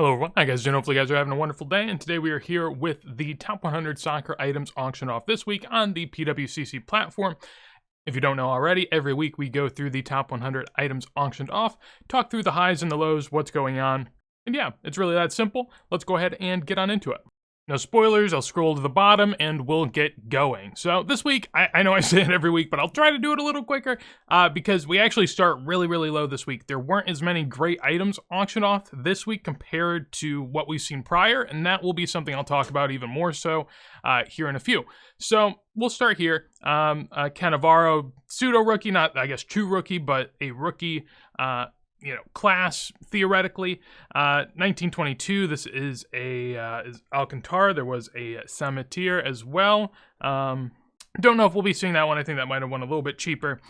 Hello everyone, how you guys doing? Hopefully you guys are having a wonderful day, and today we are here with the top 100 soccer items auctioned off this week on the PWCC platform. If you don't know already, every week we go through the top 100 items auctioned off, talk through the highs and the lows, what's going on, and yeah, it's really that simple. Let's go ahead and get on into it. No spoilers, I'll scroll to the bottom and we'll get going. So this week, I know I say it every week, but I'll try to do it a little quicker because we actually start really, really low this week. There weren't as many great items auctioned off this week compared to what we've seen prior, and that will be something I'll talk about even more so here in a few. So we'll start here. Cannavaro, pseudo-rookie, not, I guess, true rookie, but a rookie class theoretically. 1922. This is is Alcantara. There was a Samitier as well. Don't know if we'll be seeing that one. I think that might have won a little bit cheaper.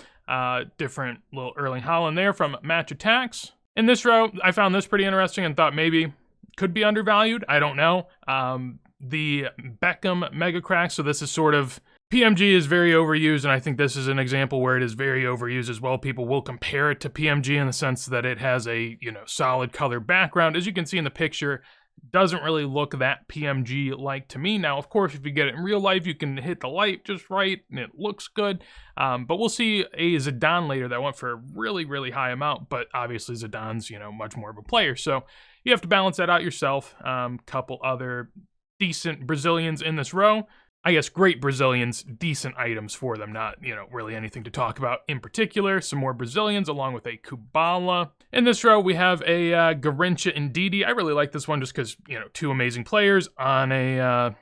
Different little Erling Haaland there from Match Attacks. In this row, I found this pretty interesting and thought maybe could be undervalued. I don't know. The Beckham Mega Crack. So this is sort of PMG is very overused, and I think this is an example where it is very overused as well. People will compare it to PMG in the sense that it has a, solid color background. As you can see in the picture, doesn't really look that PMG-like to me. Now, of course, if you get it in real life, you can hit the light just right, and it looks good. But we'll see a Zidane later that went for a really, really high amount, but obviously Zidane's, much more of a player. So you have to balance that out yourself. Couple other decent Brazilians in this row. I guess great Brazilians, decent items for them, not, really anything to talk about in particular. Some more Brazilians along with a Kubala. In this row, we have a Garrincha and Ndidi. I really like this one just because, two amazing players on a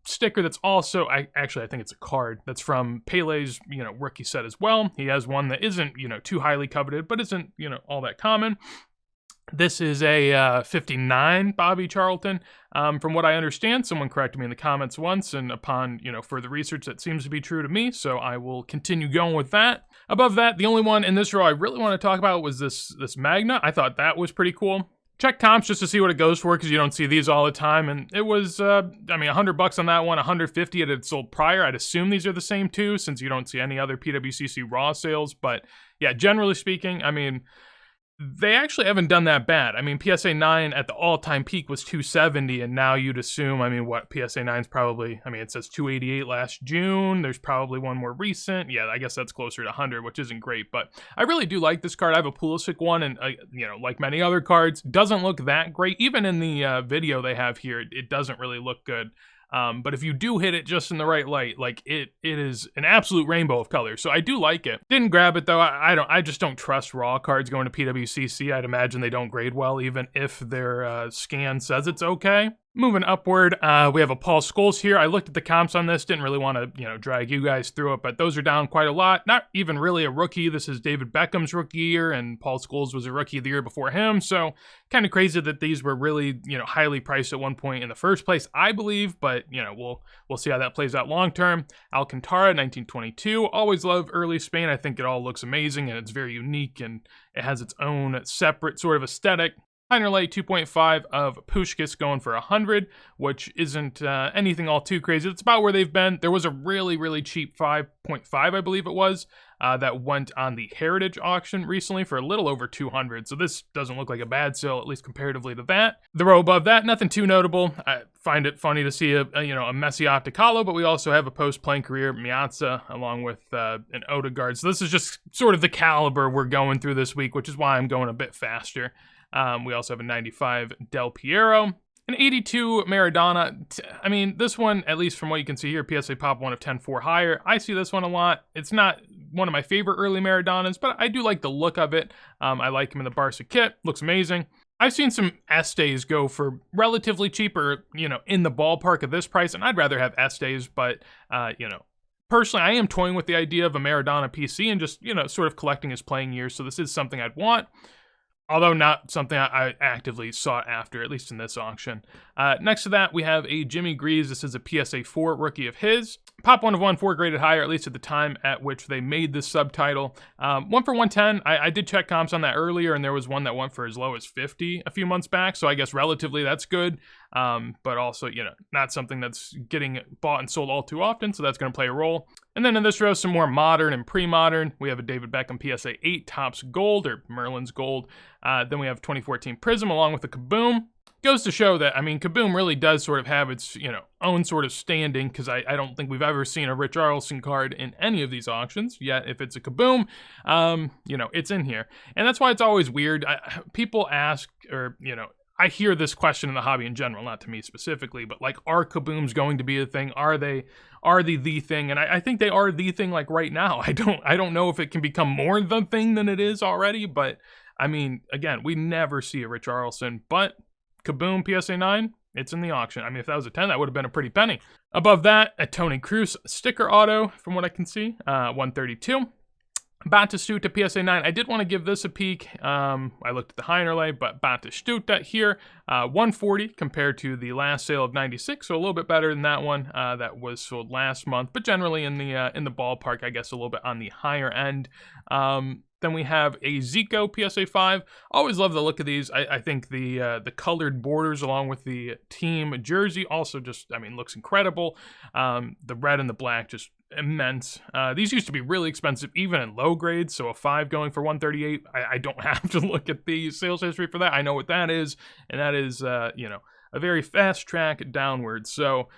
sticker that's also, I think it's a card that's from Pele's, rookie set as well. He has one that isn't, too highly coveted, but isn't, all that common. This is a 59 Bobby Charlton. From what I understand, someone corrected me in the comments once, and upon, further research, that seems to be true to me, so I will continue going with that. Above that, the only one in this row I really want to talk about was this Magna. I thought that was pretty cool. Check comps just to see what it goes for, because you don't see these all the time, and it was, $100 on that one, $150 it had sold prior. I'd assume these are the same too, since you don't see any other PWCC Raw sales, but yeah, generally speaking, they actually haven't done that bad. PSA 9 at the all-time peak was 270, and now you'd assume, PSA 9's probably, it says 288 last June. There's probably one more recent. Yeah, I guess that's closer to 100, which isn't great, but I really do like this card. I have a Pulisic one, and, like many other cards, doesn't look that great. Even in the video they have here, it doesn't really look good. But if you do hit it just in the right light, like it is an absolute rainbow of colors. So I do like it. Didn't grab it though. I just don't trust raw cards going to PWCC. I'd imagine they don't grade well, even if their scan says it's okay. Moving upward, we have a Paul Scholes here. I looked at the comps on this, didn't really want to, drag you guys through it, but those are down quite a lot. Not even really a rookie. This is David Beckham's rookie year, and Paul Scholes was a rookie the year before him, so kind of crazy that these were really, highly priced at one point in the first place, I believe, but, we'll see how that plays out long term. Alcantara, 1922. Always love early Spain. I think it all looks amazing, and it's very unique, and it has its own separate sort of aesthetic. Heinerley 2.5 of Puskás going for 100, which isn't anything all too crazy. It's about where they've been. There was a really, really cheap 5.5, I believe it was, that went on the Heritage auction recently for a little over 200. So this doesn't look like a bad sale, at least comparatively to that. The row above that, nothing too notable. I find it funny to see a Messi Opticalo, but we also have a post-playing career Miazza along with an Odegaard. So this is just sort of the caliber we're going through this week, which is why I'm going a bit faster. We also have a 95 Del Piero, an 82 Maradona. This one, at least from what you can see here, PSA Pop 1 of 10.4 higher. I see this one a lot. It's not one of my favorite early Maradonas, but I do like the look of it. I like him in the Barca kit. Looks amazing. I've seen some Estes go for relatively cheaper, in the ballpark of this price, and I'd rather have Estes, but, personally, I am toying with the idea of a Maradona PC and just, sort of collecting his playing years, so this is something I'd want. Although not something I actively sought after, at least in this auction. Next to that, we have a Jimmy Greaves. This is a PSA 4 rookie of his. Pop 1 of 1, 4 graded higher, at least at the time at which they made this subtitle. 1 for 110. I did check comps on that earlier, and there was one that went for as low as 50 a few months back, so I guess relatively that's good. But also, not something that's getting bought and sold all too often, so that's going to play a role. And then in this row, some more modern and pre-modern. We have a David Beckham PSA 8 Topps Gold, or Merlin's Gold. Then we have 2014 Prism along with a Kaboom. goes to show that, I mean, Kaboom really does sort of have its, own sort of standing, because I don't think we've ever seen a Richarlison card in any of these auctions, yet if it's a Kaboom, it's in here. And that's why it's always weird. People ask, or, I hear this question in the hobby in general, not to me specifically, but like, are Kabooms going to be a thing? Are they the thing? And I think they are the thing, like, right now. I don't know if it can become more the thing than it is already, but I mean, again, we never see a Richarlison, but Kaboom PSA 9, it's in the auction. I mean, if that was a 10, that would have been a pretty penny. Above that, a Toni Kroos sticker auto, from what I can see, 132. Batistuta PSA 9. I did want to give this a peek. I looked at the Heinerlei, but Batistuta here, 140 compared to the last sale of 96, so a little bit better than that one that was sold last month, but generally in the ballpark, I guess a little bit on the higher end. Then we have a Zico PSA 5. Always love the look of these. I think the colored borders along with the team jersey also just, I mean, looks incredible. The red and the black just immense. These used to be really expensive even in low grades, so a 5 going for 138. I don't have to look at the sales history for that. I know what that is, and that is a very fast track downwards. So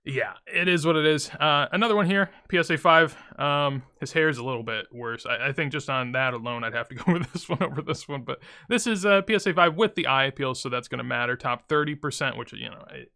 yeah, it is what it is. Another one here, PSA 5. His hair is a little bit worse. I think just on that alone, I'd have to go with this one over this one. But this is PSA 5 with the eye appeal, so that's going to matter. Top 30%, which,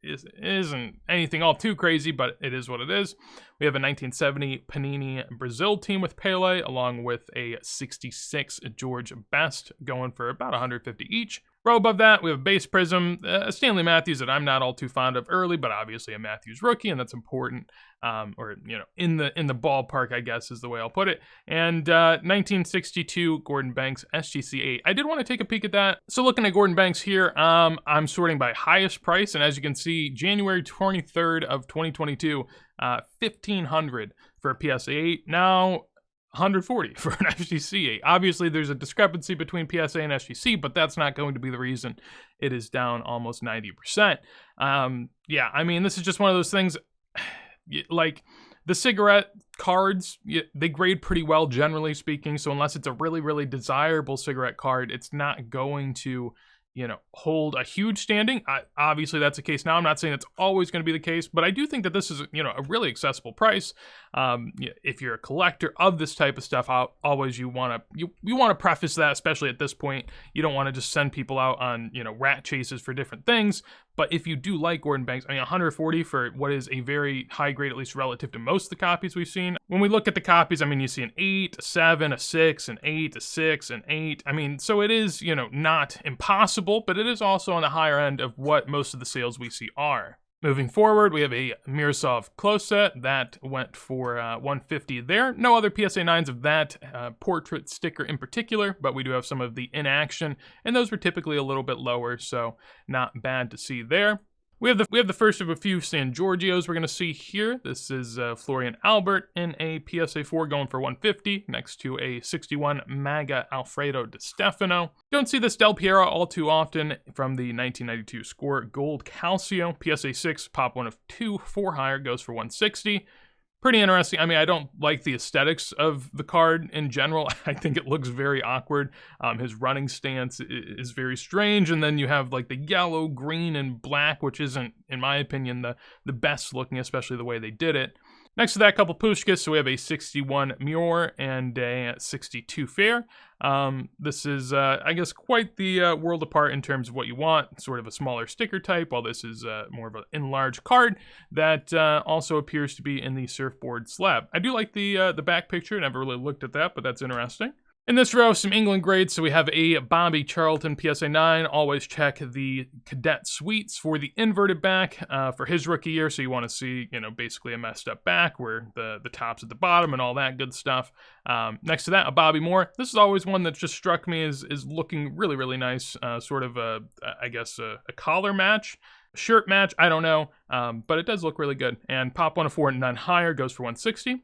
isn't anything all too crazy, but it is what it is. We have a 1970 Panini Brazil team with Pele, along with a 66 George Best, going for about 150 each. Row above that, we have a base prism, Stanley Matthews that I'm not all too fond of early, but obviously a Matthews rookie, and that's important, in the ballpark, I guess is the way I'll put it. And 1962 Gordon Banks SGC 8. I did want to take a peek at that. So looking at Gordon Banks here, I'm sorting by highest price, and as you can see, January 23rd of 2022, $1,500 for a PSA 8. Now, 140 for an SGC 8. Obviously, there's a discrepancy between PSA and SGC, but that's not going to be the reason it is down almost 90%. Yeah, I mean, this is just one of those things, like, the cigarette cards, they grade pretty well, generally speaking, so unless it's a really, really desirable cigarette card, it's not going to, hold a huge standing. Obviously, that's the case now. I'm not saying it's always going to be the case, but I do think that this is, a really accessible price. If you're a collector of this type of stuff, you want to preface that, especially at this point. You don't want to just send people out on, rat chases for different things. But if you do like Gordon Banks, I mean, 140 for what is a very high grade, at least relative to most of the copies we've seen. When we look at the copies, I mean, you see an 8, a 7, a 6, an 8, a 6, an 8. I mean, so it is, not impossible, but it is also on the higher end of what most of the sales we see are. Moving forward, we have a Miroslav Klose that went for 150 there. No other PSA 9s of that portrait sticker in particular, but we do have some of the in action, and those were typically a little bit lower, so not bad to see there. We have the first of a few San Giorgios we're going to see here. This is Florian Albert in a PSA 4 going for 150 next to a 61 MAGA Alfredo Di Stefano. Don't see this Del Piero all too often from the 1992 Score Gold Calcio. PSA 6, pop 1 of 2, 4 higher, goes for 160. Pretty interesting. I mean, I don't like the aesthetics of the card in general. I think it looks very awkward. His running stance is very strange, and then you have like the yellow, green, and black, which isn't, in my opinion, the best looking, especially the way they did it. Next to that, couple Puskás, so we have a 61 Muir and a 62 Fair. This is, I guess, quite the world apart in terms of what you want. Sort of a smaller sticker type, while this is more of an enlarged card that also appears to be in the surfboard slab. I do like the back picture. Never really looked at that, but that's interesting. In this row, some England grades. So we have a Bobby Charlton PSA 9. Always check the Cadet Suites for the inverted back for his rookie year. So you want to see, basically a messed up back where the top's at the bottom and all that good stuff. Next to that, a Bobby Moore. This is always one that just struck me as looking really, really nice. Sort of a collar match. Shirt match, I don't know, but it does look really good. And pop 1 of 4 and none higher goes for 160.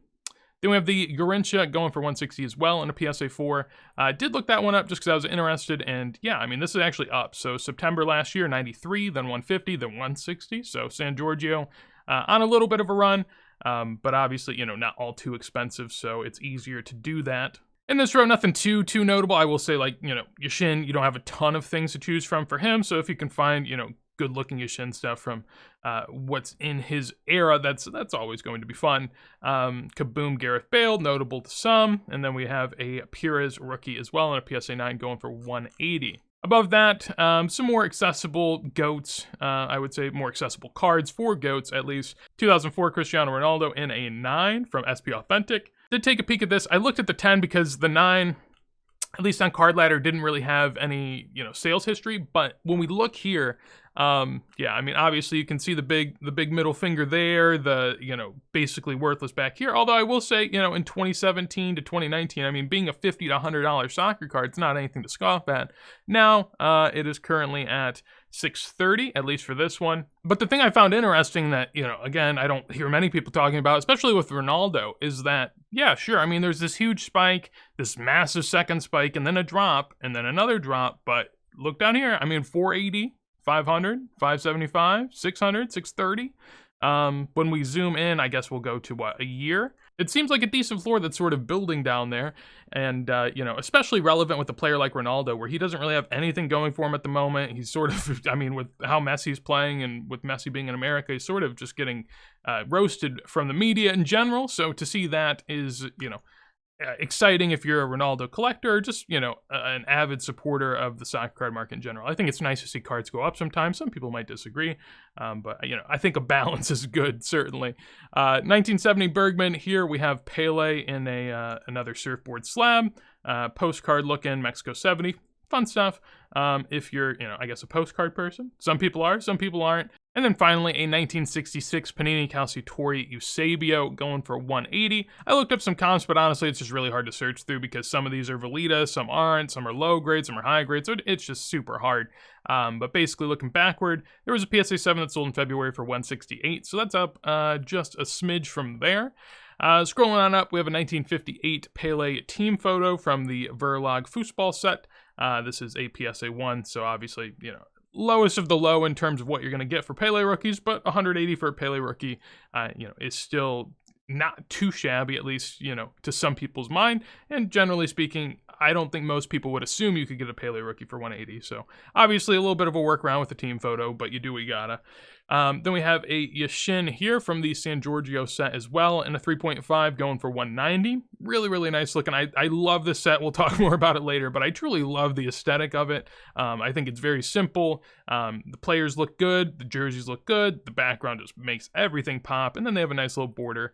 Then we have the Garrincha going for 160 as well in a PSA 4. Did look that one up just because I was interested, and yeah, I mean, this is actually up. So September last year, 93, then 150, then 160. So San Giorgio on a little bit of a run, but obviously, not all too expensive, so it's easier to do that. In this row, nothing too notable. I will say, like, Yashin, you don't have a ton of things to choose from for him, so if you can find, good looking Yashin stuff from what's in his era. That's always going to be fun. Kaboom Gareth Bale, notable to some. And then we have a Pires rookie as well, and a PSA 9 going for 180. Above that, some more accessible GOATs, I would say more accessible cards for GOATs at least. 2004 Cristiano Ronaldo in a 9 from SP Authentic. Did take a peek at this. I looked at the 10 because the 9, at least on Card Ladder, didn't really have any, sales history. But when we look here, yeah, I mean, obviously you can see the big middle finger there, the, basically worthless back here. Although I will say, in 2017 to 2019, I mean, being a $50 to $100 soccer card, it's not anything to scoff at. Now, it is currently at $630, at least for this one. But the thing I found interesting that, again, I don't hear many people talking about, especially with Ronaldo, is that, yeah, sure, I mean, there's this huge spike, this massive second spike, and then a drop, and then another drop. But look down here, I mean, 480, 500, 575, 600, 630. When we zoom in, I guess we'll go to a year. It seems like a decent floor that's sort of building down there. And, especially relevant with a player like Ronaldo, where he doesn't really have anything going for him at the moment. He's sort of, I mean, with how Messi's playing and with Messi being in America, he's sort of just getting roasted from the media in general. So to see that is, exciting if you're a Ronaldo collector or just, an avid supporter of the soccer card market in general. I think it's nice to see cards go up sometimes. Some people might disagree, but, I think a balance is good, certainly. 1970 Bergman. Here we have Pele in another surfboard slab. Postcard look-in, Mexico 70. Fun stuff. If you're, I guess a postcard person. Some people are, some people aren't. And then finally, a 1966 Panini Calciatore Eusebio going for 180. I looked up some comps, but honestly, it's just really hard to search through because some of these are Velita, some aren't, some are low grade, some are high grade, so it's just super hard. But basically, looking backward, there was a PSA 7 that sold in February for 168, so that's up just a smidge from there. Scrolling on up, we have a 1958 Pele team photo from the Verlag Fußball set. This is a PSA 1, so obviously, lowest of the low in terms of what you're going to get for Pele rookies, but 180 for a Pele rookie, is still not too shabby, at least, to some people's mind. And generally speaking, I don't think most people would assume you could get a Pele rookie for 180. So obviously a little bit of a workaround with the team photo, but you do what you gotta. Then we have a Yashin here from the San Giorgio set as well, and a 3.5 going for 190. Really, really nice looking. I love this set. We'll talk more about it later, but I truly love the aesthetic of it. I think it's very simple. The players look good. The jerseys look good. The background just makes everything pop, and then they have a nice little border.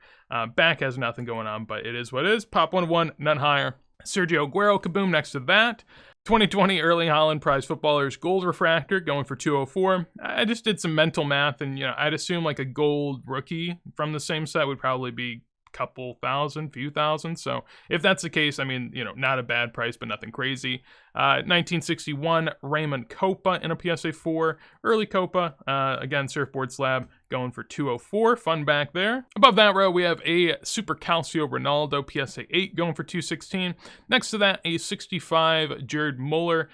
Back has nothing going on, but it is what it is. Pop 1-1, none higher. Sergio Aguero, Kaboom next to that. 2020 Erling Haaland Prize Footballers Gold Refractor going for 204. I just did some mental math, and I'd assume like a gold rookie from the same set would probably be couple thousand, few thousand. So if that's the case, I mean, not a bad price, but nothing crazy. 1961 Raymond Copa in a PSA 4. Early Copa, again, surfboard slab, going for 204. Fun back there. Above that row, we have a Super Calcio Ronaldo PSA 8 going for 216. Next to that, a 65 Jared Muller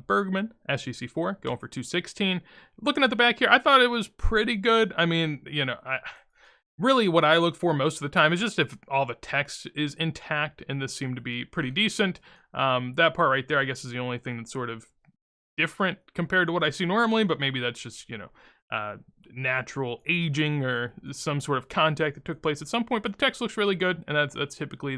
Bergman SGC 4 going for 216. Looking at the back here, I thought it was pretty good. I mean, really, what I look for most of the time is just if all the text is intact, and this seemed to be pretty decent. That part right there, I guess, is the only thing that's sort of different compared to what I see normally, but maybe that's just, natural aging or some sort of contact that took place at some point. But the text looks really good, and that's typically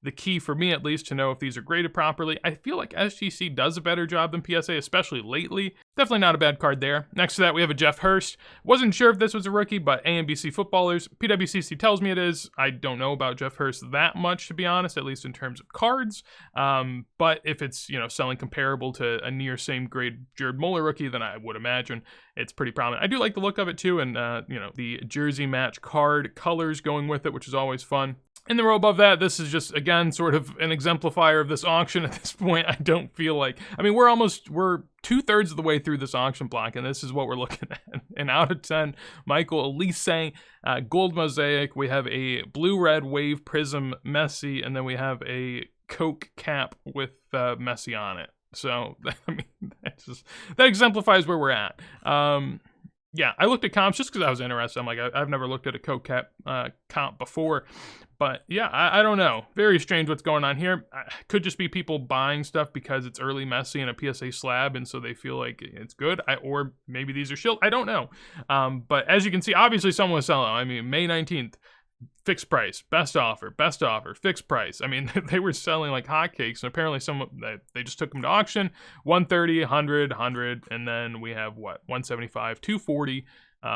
the key for me, at least, to know if these are graded properly. I feel like SGC does a better job than PSA, especially lately. Definitely not a bad card there. Next to that, we have a Jeff Hurst. Wasn't sure if this was a rookie, but AMBC Footballers. PWCC tells me it is. I don't know about Jeff Hurst that much, to be honest, at least in terms of cards. But if it's, selling comparable to a near same grade Jared Muller rookie, then I would imagine it's pretty prominent. I do like the look of it too, and, the jersey match card colors going with it, which is always fun. In the row above that, this is just, again, sort of an exemplifier of this auction at this point. I don't feel like, we're 2/3 of the way through this auction block, and this is what we're looking at. And out of 10, Michael Elise, gold mosaic. We have a blue-red wave prism Messi, and then we have a Coke cap with Messi on it. So, that exemplifies where we're at. Yeah, I looked at comps just because I was interested. I'm like, I've never looked at a Coke cap comp before. But yeah, I don't know. Very strange what's going on here. Could just be people buying stuff because it's early Messi and a PSA slab, and so they feel like it's good. Or maybe these are shield. I don't know. But as you can see, obviously someone was selling. I mean, May 19th, fixed price, best offer, fixed price. I mean, they were selling like hotcakes, and apparently they just took them to auction. 130, 100, 100, and then we have what, 175, 240.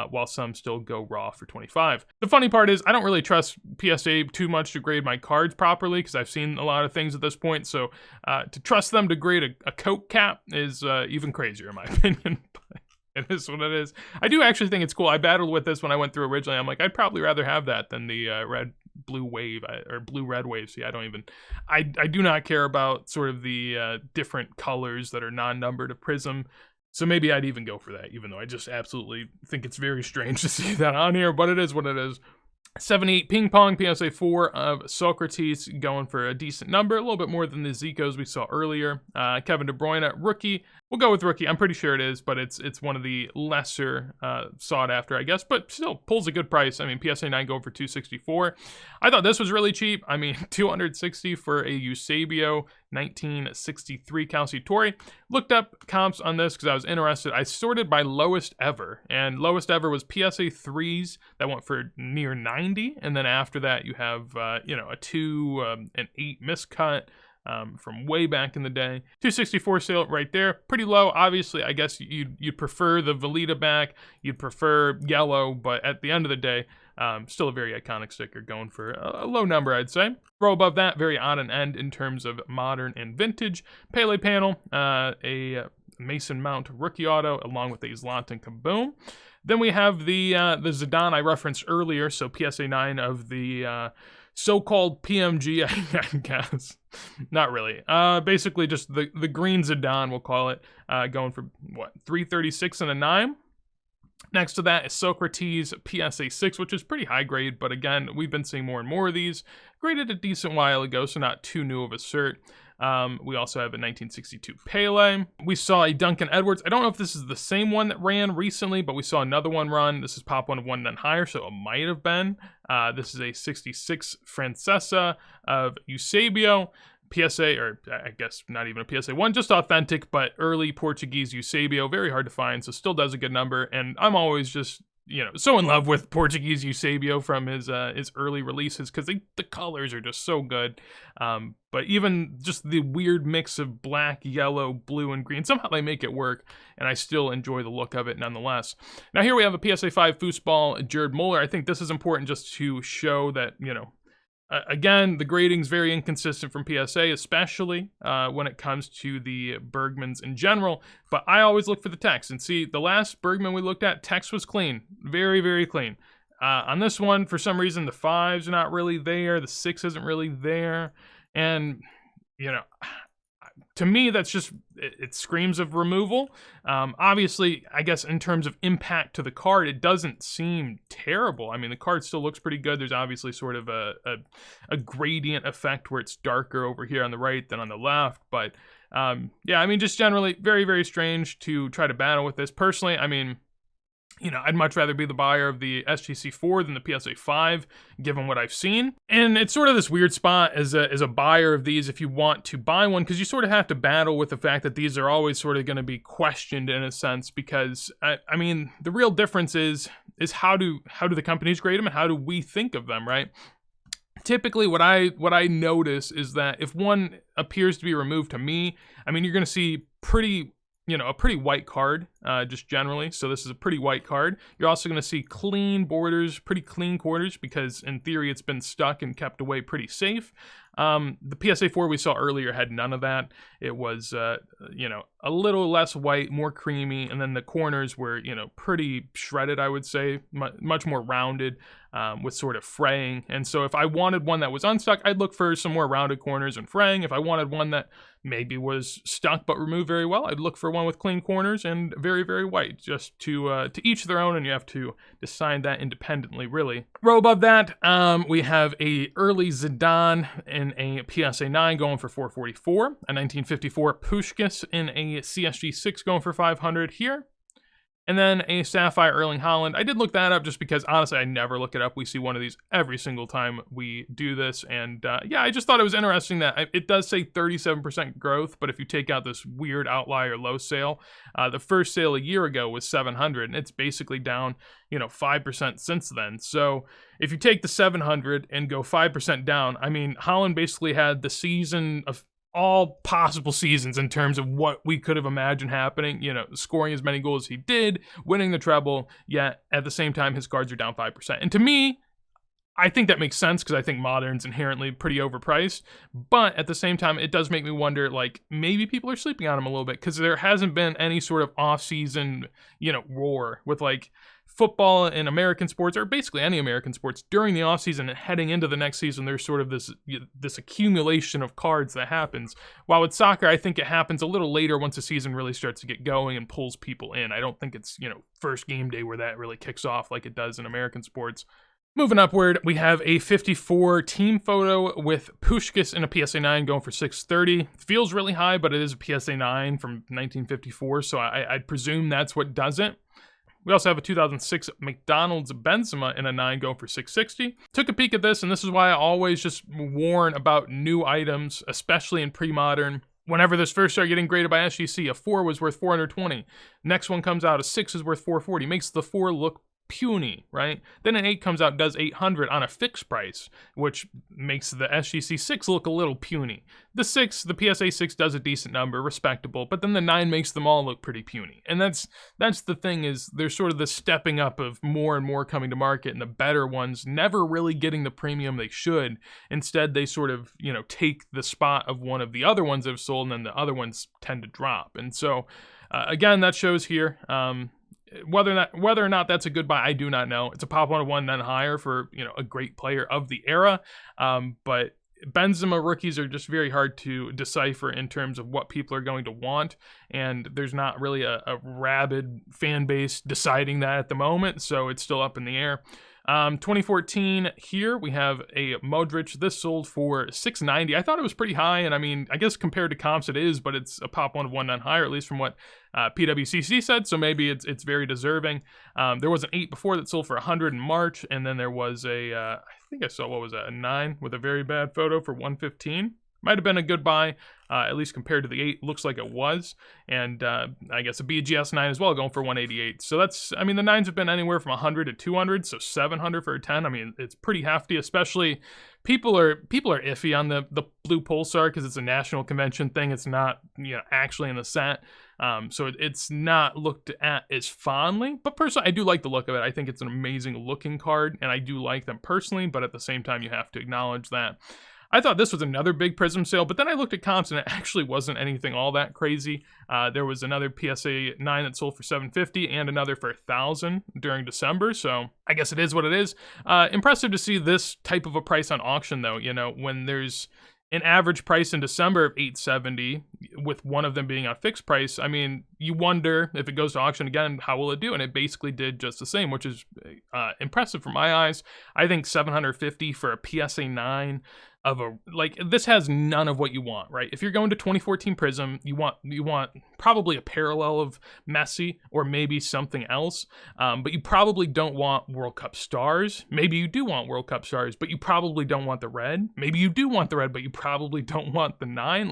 While some still go raw for 25. The funny part is I don't really trust PSA too much to grade my cards properly because I've seen a lot of things at this point. So to trust them to grade a Coke cap is even crazier in my opinion. But it is what it is. I do actually think it's cool. I battled with this when I went through originally. I'm like, I'd probably rather have that than the red-blue wave or blue-red wave. See, I do not care about sort of the different colors that are non-numbered of Prism. So maybe I'd even go for that, even though I just absolutely think it's very strange to see that on here, but it is what it is. 78 Ping Pong, PSA 4 of Socrates, going for a decent number, a little bit more than the Zicos we saw earlier. Kevin De Bruyne, rookie. We'll go with rookie. I'm pretty sure it is, but it's one of the lesser sought after, I guess, but still pulls a good price. I mean, PSA 9 going for 264. I thought this was really cheap. I mean, 260 for a Eusebio 1963 Calciatore. Looked up comps on this because I was interested. I sorted by lowest ever, and lowest ever was PSA 3s that went for near 90, and then after that you have a 2, an 8 miscut from way back in the day. 264 sale right there, pretty low. Obviously, I guess you'd prefer the Velita back, you'd prefer yellow, but at the end of the day, still a very iconic sticker, going for a low number, I'd say. Row above that, very odd and end in terms of modern and vintage. Pele panel, a Mason Mount rookie auto, along with a Zlatan Kaboom. Then we have the Zidane I referenced earlier, so PSA 9 of the so-called PMG, I guess. Not really. Basically just the green Zidane, we'll call it, going for, what, 336 and a 9? Next to that is Socrates PSA 6, which is pretty high grade, but again, we've been seeing more and more of these. Graded a decent while ago, so not too new of a cert. We also have a 1962 Pele. We saw a Duncan Edwards. I don't know if this is the same one that ran recently, but we saw another one run. This is pop one of one then higher, so it might have been. This is a 66 Francesa of Eusebio. PSA, or I guess not even a PSA 1, just authentic, but early Portuguese Eusebio, very hard to find, so still does a good number, and I'm always just, so in love with Portuguese Eusebio from his early releases, because the colors are just so good, but even just the weird mix of black, yellow, blue, and green, somehow they make it work, and I still enjoy the look of it nonetheless. Now here we have a PSA 5 foosball, Jared Muller. I think this is important just to show that, again, the grading's very inconsistent from PSA, especially when it comes to the Bergmans in general, but I always look for the text, and see, the last Bergman we looked at, text was clean, very, very clean. On this one, for some reason, the 5s are not really there, the 6 isn't really there, and, to me, that's just, it screams of removal. Obviously, I guess in terms of impact to the card, it doesn't seem terrible. I mean, the card still looks pretty good. There's obviously sort of a gradient effect where it's darker over here on the right than on the left. But yeah, I mean, just generally very, very strange to try to battle with this. Personally, I mean, I'd much rather be the buyer of the SGC 4 than the PSA 5, given what I've seen. And it's sort of this weird spot as a buyer of these if you want to buy one, because you sort of have to battle with the fact that these are always sort of going to be questioned in a sense, because, I mean, the real difference is how do the companies grade them and how do we think of them, right? Typically, what I notice is that if one appears to be removed to me, I mean, you're going to see a pretty white card, just generally. So this is a pretty white card. You're also going to see clean borders, pretty clean quarters, because in theory it's been stuck and kept away pretty safe. The PSA 4 we saw earlier had none of that. It was, a little less white, more creamy, and then the corners were, pretty shredded, I would say, much more rounded, with sort of fraying. And so if I wanted one that was unstuck, I'd look for some more rounded corners and fraying. If I wanted one that maybe was stuck but removed very well, I'd look for one with clean corners and very, very white, just to each their own, and you have to decide that independently, really. Row above that, we have a early Zidane in a PSA 9 going for 444, a 1954 Puskás in a CSG 6 going for 500 here. And then a Sapphire Erling Haaland. I did look that up just because, honestly, I never look it up. We see one of these every single time we do this. And yeah, I just thought it was interesting that it does say 37% growth, but if you take out this weird outlier low sale, the first sale a year ago was 700, and it's basically down, 5% since then. So if you take the 700 and go 5% down, I mean, Haaland basically had the season of all possible seasons in terms of what we could have imagined happening, scoring as many goals as he did, winning the treble, yet at the same time his cards are down 5%. And to me, I think that makes sense because I think Modern's inherently pretty overpriced, but at the same time, it does make me wonder, like, maybe people are sleeping on him a little bit because there hasn't been any sort of off-season, roar with, like, football and American sports, or basically any American sports, during the offseason and heading into the next season. There's sort of this accumulation of cards that happens. While with soccer, I think it happens a little later once the season really starts to get going and pulls people in. I don't think it's, first game day where that really kicks off like it does in American sports. Moving upward, we have a 54 team photo with Puskás in a PSA 9 going for $630. Feels really high, but it is a PSA 9 from 1954, so I'd presume that's what does it. We also have a 2006 McDonald's Benzema in a 9 going for $660. Took a peek at this, and this is why I always just warn about new items, especially in pre-modern. Whenever this first started getting graded by SGC, a 4 was worth $420. Next one comes out, a 6 is worth $440. Makes the 4 look puny, right? Then an 8 comes out, does $800 on a fixed price, which makes the SGC 6 look a little puny. The PSA 6 does a decent number, respectable, but then the 9 makes them all look pretty puny. And that's the thing, is there's sort of the stepping up of more and more coming to market, and the better ones never really getting the premium they should. Instead, they sort of, take the spot of one of the other ones that have sold, and then the other ones tend to drop. And so, again, that shows here. Whether or not that's a good buy, I do not know. It's a pop 101, then higher for a great player of the era, but Benzema rookies are just very hard to decipher in terms of what people are going to want, and there's not really a rabid fan base deciding that at the moment, so it's still up in the air. 2014 here, we have a Modric. This sold for $690. I thought it was pretty high, and I mean, I guess compared to comps it is, but it's a pop 101, none higher, at least from what PWCC said, so maybe it's very deserving. There was an 8 before that sold for $100 in March, and then there was I think I saw, a 9 with a very bad photo for $115. Might have been a good buy, at least compared to the 8. Looks like it was. And I guess a BGS 9 as well, going for $188. So that's, I mean, the 9s have been anywhere from $100 to $200, so $700 for a 10. I mean, it's pretty hefty, especially people are iffy on the Blue Pulsar because it's a national convention thing. It's not, actually in the set. So it's not looked at as fondly, but personally, I do like the look of it. I think it's an amazing looking card, and I do like them personally, but at the same time, you have to acknowledge that. I thought this was another big Prism sale, but then I looked at comps and it actually wasn't anything all that crazy. There was another PSA 9 that sold for $750 and another for $1,000 during December, so I guess it is what it is. Impressive to see this type of a price on auction, though, when there's an average price in December of $870, with one of them being on fixed price. I mean, you wonder if it goes to auction again, how will it do? And it basically did just the same, which is impressive from my eyes. I think $750 for a PSA 9 of this has none of what you want, right? If you're going to 2014 Prism, you want probably a parallel of Messi or maybe something else, but you probably don't want World Cup stars. Maybe you do want World Cup stars, but you probably don't want the red. Maybe you do want the red, but you probably don't want the 9.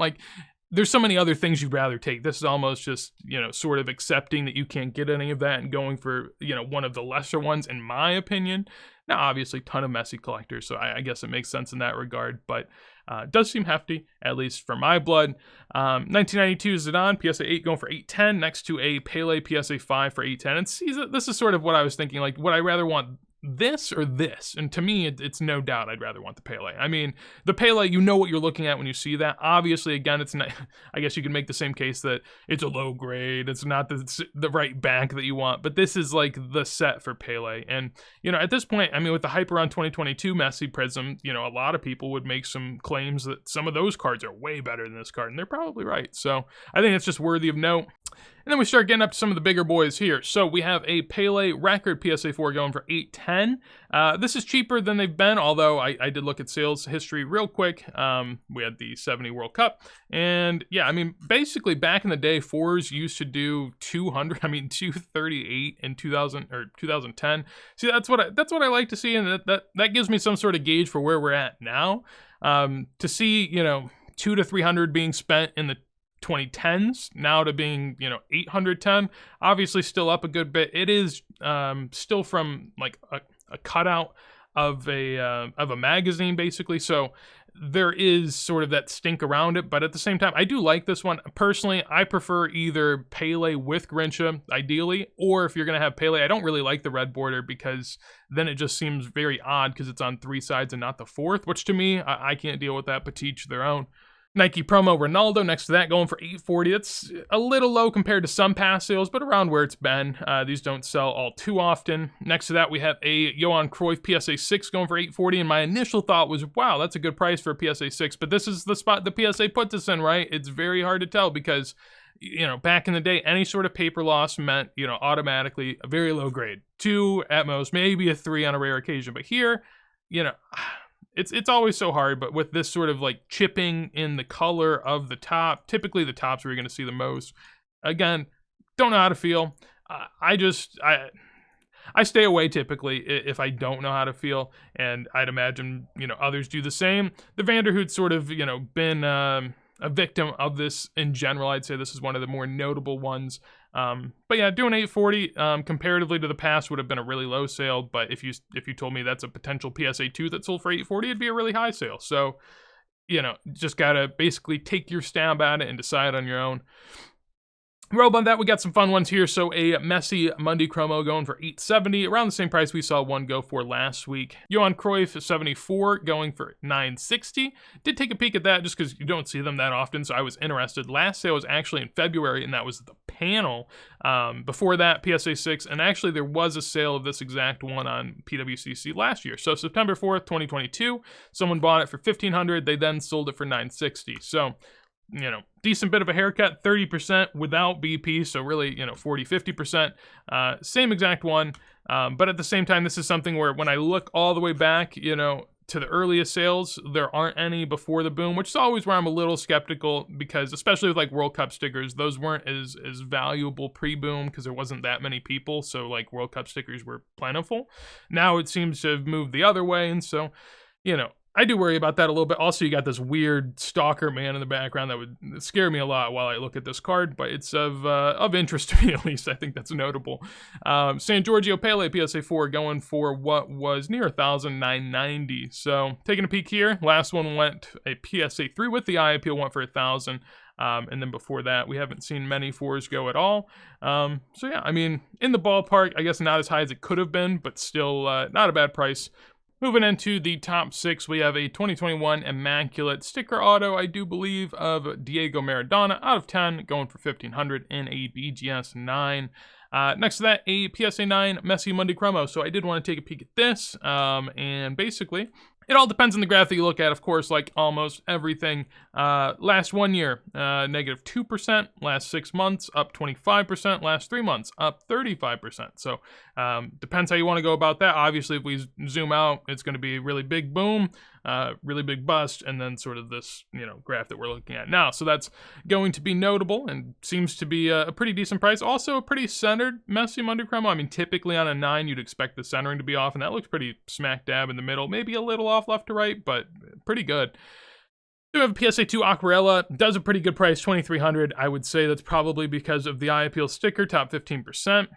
There's so many other things you'd rather take. This is almost just, sort of accepting that you can't get any of that and going for, one of the lesser ones, in my opinion. Now, obviously, ton of Messi collectors, so I guess it makes sense in that regard, but it does seem hefty, at least for my blood. 1992 Zidane, PSA 8 going for $810, next to a Pele PSA 5 for $810. And see, this is sort of what I was thinking, would I rather want this or this? And to me, it's no doubt I'd rather want the Pele. I mean, the Pele, you know what you're looking at when you see that. Obviously, again, it's not, I guess you can make the same case that it's a low grade, it's not the right back that you want, but this is the set for Pele. And, at this point, I mean, with the hype around 2022 Messi Prism, a lot of people would make some claims that some of those cards are way better than this card, and they're probably right. So I think it's just worthy of note. And then we start getting up to some of the bigger boys here. So we have a Pele record PSA 4 going for $810. This is cheaper than they've been, although I did look at sales history real quick. We had the 70 World Cup. And yeah, I mean, basically back in the day, 4s used to do 238 in 2000 or 2010. See, that's what I like to see, and that gives me some sort of gauge for where we're at now. To see, 200 to 300 being spent in the 2010s now to being 810, obviously still up a good bit. It is still from like a cutout of a magazine basically, so there is sort of that stink around it, but at the same time I do like this one personally. I prefer either Pele with Grincha ideally, or if you're gonna have Pele, I don't really like the red border because then it just seems very odd because it's on 3 sides and not the 4th, which to me I can't deal with that, but to each their own. Nike promo Ronaldo next to that going for $840. That's a little low compared to some past sales, but around where it's been. These don't sell all too often. Next to that, we have a Johan Cruyff PSA 6 going for $840, and my initial thought was, wow, that's a good price for a PSA 6, but this is the spot the PSA put this in, right? It's very hard to tell because, back in the day, any sort of paper loss meant, automatically a very low grade. 2 at most, maybe a 3 on a rare occasion, but here, It's always so hard, but with this sort of like chipping in the color of the top, typically the tops where you're going to see the most. Again, don't know how to feel. I stay away typically if I don't know how to feel, and I'd imagine others do the same. The Vanderhoot's sort of been a victim of this in general. I'd say this is one of the more notable ones. But yeah, doing $840 comparatively to the past would have been a really low sale. But if you told me that's a potential PSA 2 that sold for $840, it'd be a really high sale. So just gotta basically take your stab at it and decide on your own. Robe on that, we got some fun ones here. So a Messi Monday Chromo going for $870, around the same price we saw one go for last week. Johan Cruyff 74 going for $960. Did take a peek at that just because you don't see them that often, so I was interested. Last sale was actually in February, and that was the panel. Before that, PSA 6, and actually there was a sale of this exact one on PWCC last year. So September 4th, 2022, someone bought it for $1,500. They then sold it for $960. So decent bit of a haircut, 30% without BP, so really, 40, 50%, same exact one, but at the same time, this is something where when I look all the way back, to the earliest sales, there aren't any before the boom, which is always where I'm a little skeptical, because especially with like World Cup stickers, those weren't as valuable pre-boom because there wasn't that many people, so like World Cup stickers were plentiful. Now it seems to have moved the other way, and so, I do worry about that a little bit. Also, you got this weird stalker man in the background that would scare me a lot while I look at this card, but it's of interest to me at least. I think that's notable. San Giorgio Pele PSA 4 going for what was near $1,990. So taking a peek here, last one went a PSA 3 with the eye appeal, went for $1,000. And then before that, we haven't seen many 4s go at all. So yeah, I mean, in the ballpark, I guess not as high as it could have been, but still not a bad price. Moving into the top 6, we have a 2021 Immaculate sticker auto, I do believe, of Diego Maradona out of 10, going for $1,500 in a BGS 9. Next to that, a PSA 9 Messi Monday Chromo. So I did want to take a peek at this, and basically, it all depends on the graph that you look at, of course, like almost everything. Last 1 year, negative 2%. Last 6 months, up 25%. Last 3 months, up 35%. So depends how you want to go about that. Obviously, if we zoom out, it's going to be a really big boom, really big bust, and then sort of this, graph that we're looking at now. So that's going to be notable and seems to be a pretty decent price. Also, a pretty centered Messi Monday Chromo. I mean, typically on a 9, you'd expect the centering to be off, and that looks pretty smack dab in the middle. Maybe a little off left to right, but pretty good. We have a PSA 2 Aquarella, does a pretty good price, $2,300. I would say that's probably because of the eye appeal sticker, top 15%.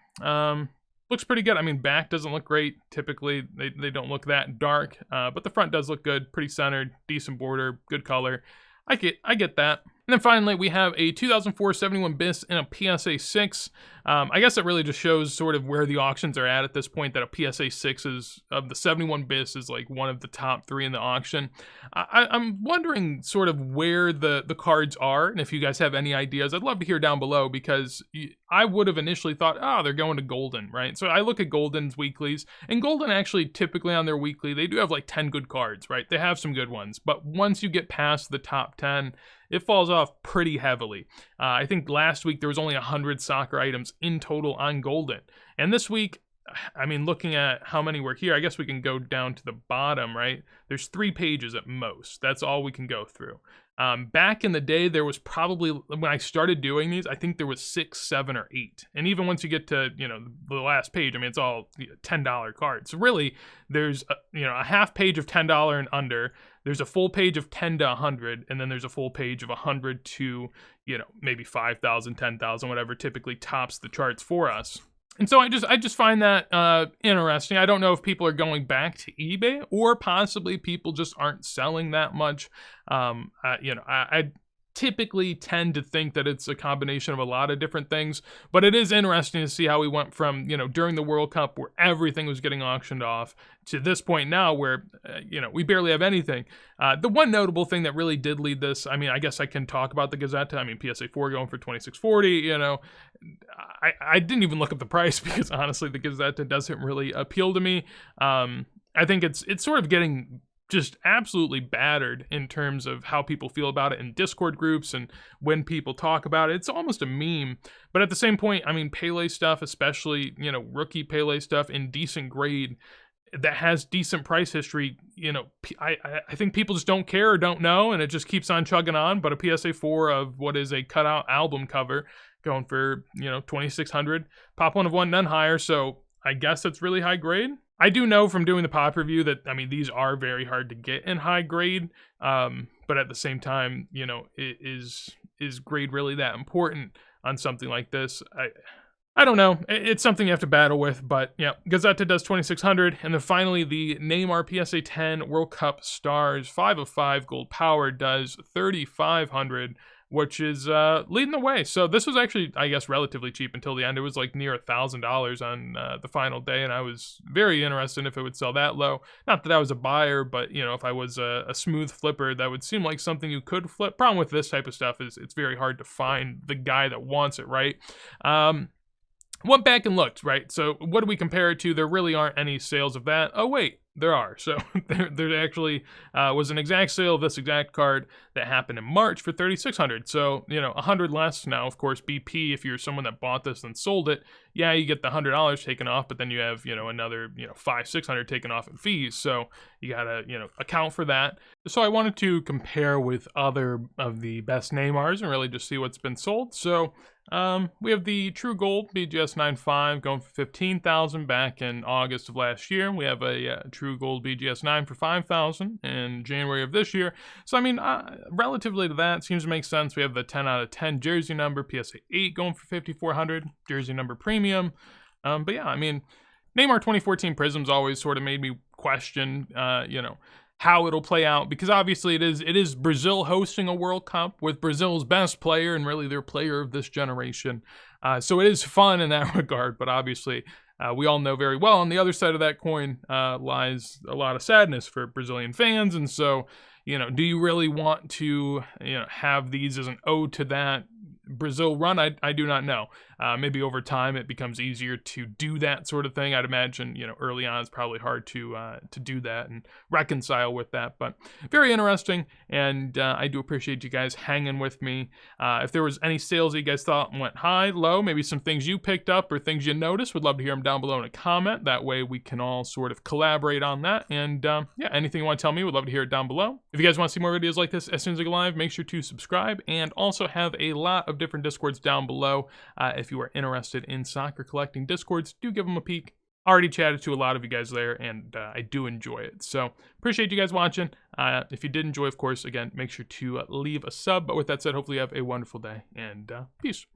Looks pretty good. I mean, back doesn't look great. Typically, they don't look that dark, but the front does look good, pretty centered, decent border, good color. I get that. And then finally, we have a 2004 71 bis and a PSA 6. I guess that really just shows sort of where the auctions are at this point, that a PSA 6 is, of the 71 bis, is like one of the top 3 in the auction. I'm wondering sort of where the cards are, and if you guys have any ideas, I'd love to hear down below, because I would have initially thought, oh, they're going to Golden, right? So I look at Golden's weeklies, and Golden actually typically on their weekly, they do have like 10 good cards, right? They have some good ones, but once you get past the top 10, it falls off pretty heavily. I think last week there was only 100 soccer items in total on Goldin. And this week, I mean, looking at how many were here, I guess we can go down to the bottom, right? There's 3 pages at most. That's all we can go through. Back in the day, there was probably, when I started doing these, I think there was 6, 7, or 8. And even once you get to, the last page, I mean, it's all $10 cards. So really, there's, a half page of $10 and under. There's a full page of 10 to 100, and then there's a full page of 100 to, maybe 5,000, 10,000, whatever typically tops the charts for us. And so I just find that interesting. I don't know if people are going back to eBay or possibly people just aren't selling that much. I typically tend to think that it's a combination of a lot of different things, but it is interesting to see how we went from, during the World Cup where everything was getting auctioned off to this point now where, we barely have anything. The one notable thing that really did lead this, I mean, I guess I can talk about the Gazzetta. I mean, PSA 4 going for $26.40, I didn't even look up the price because honestly, the Gazzetta doesn't really appeal to me. I think it's sort of getting just absolutely battered in terms of how people feel about it in Discord groups and when people talk about it. It's almost a meme. But at the same point, I mean, Pele stuff, especially, rookie Pele stuff in decent grade that has decent price history, I think people just don't care or don't know, and it just keeps on chugging on. But a PSA 4 of what is a cutout album cover going for, $2,600, pop one of one, none higher. So I guess it's really high grade. I do know from doing the pop review that, I mean, these are very hard to get in high grade, but at the same time, is grade really that important on something like this? I don't know. It's something you have to battle with, but yeah, Gazzetta does $2,600, and then finally the Neymar PSA 10 World Cup Stars 5 of 5 Gold Power does $3,500. Which is leading the way. So this was actually, I guess, relatively cheap until the end. It was like near $1,000 on the final day, and I was very interested if it would sell that low. Not that I was a buyer, but if I was a smooth flipper, that would seem like something you could flip. Problem with this type of stuff is it's very hard to find the guy that wants it, right? Went back and looked, right? So what do we compare it to? There really aren't any sales of that. Oh wait, there are. So there actually was an exact sale of this exact card that happened in March for $3,600. So, $100 less. Now, of course, BP, if you're someone that bought this and sold it, yeah, you get the $100 taken off, but then you have, another, $500-$600 taken off in fees. So you gotta, account for that. So I wanted to compare with other of the best Neymars and really just see what's been sold. So we have the True Gold BGS 9.5 going for $15,000 back in August of last year. We have a True Gold BGS 9 for $5,000 in January of this year. So I mean, relatively to that, seems to make sense. We have the 10 out of 10 jersey number PSA 8 going for $5,400, jersey number premium. But yeah, I mean, Neymar 2014 Prisms always sort of made me question, how it'll play out, because obviously it is Brazil hosting a World Cup with Brazil's best player and really their player of this generation. So it is fun in that regard, but obviously we all know very well on the other side of that coin lies a lot of sadness for Brazilian fans. And so, do you really want to, have these as an ode to that Brazil run? I do not know. Maybe over time it becomes easier to do that sort of thing. I'd imagine, early on it's probably hard to do that and reconcile with that, but very interesting. And I do appreciate you guys hanging with me. If there was any sales that you guys thought went high, low, maybe some things you picked up or things you noticed, would love to hear them down below in a comment. That way we can all sort of collaborate on that. And yeah, anything you want to tell me, would love to hear it down below. If you guys want to see more videos like this as soon as I go live, make sure to subscribe, and also have a lot of different Discords down below. If you are interested in soccer collecting Discords, do give them a peek. Already chatted to a lot of you guys there, and I do enjoy it. So appreciate you guys watching. If you did enjoy, of course, again, make sure to leave a sub. But with that said, hopefully you have a wonderful day, and peace.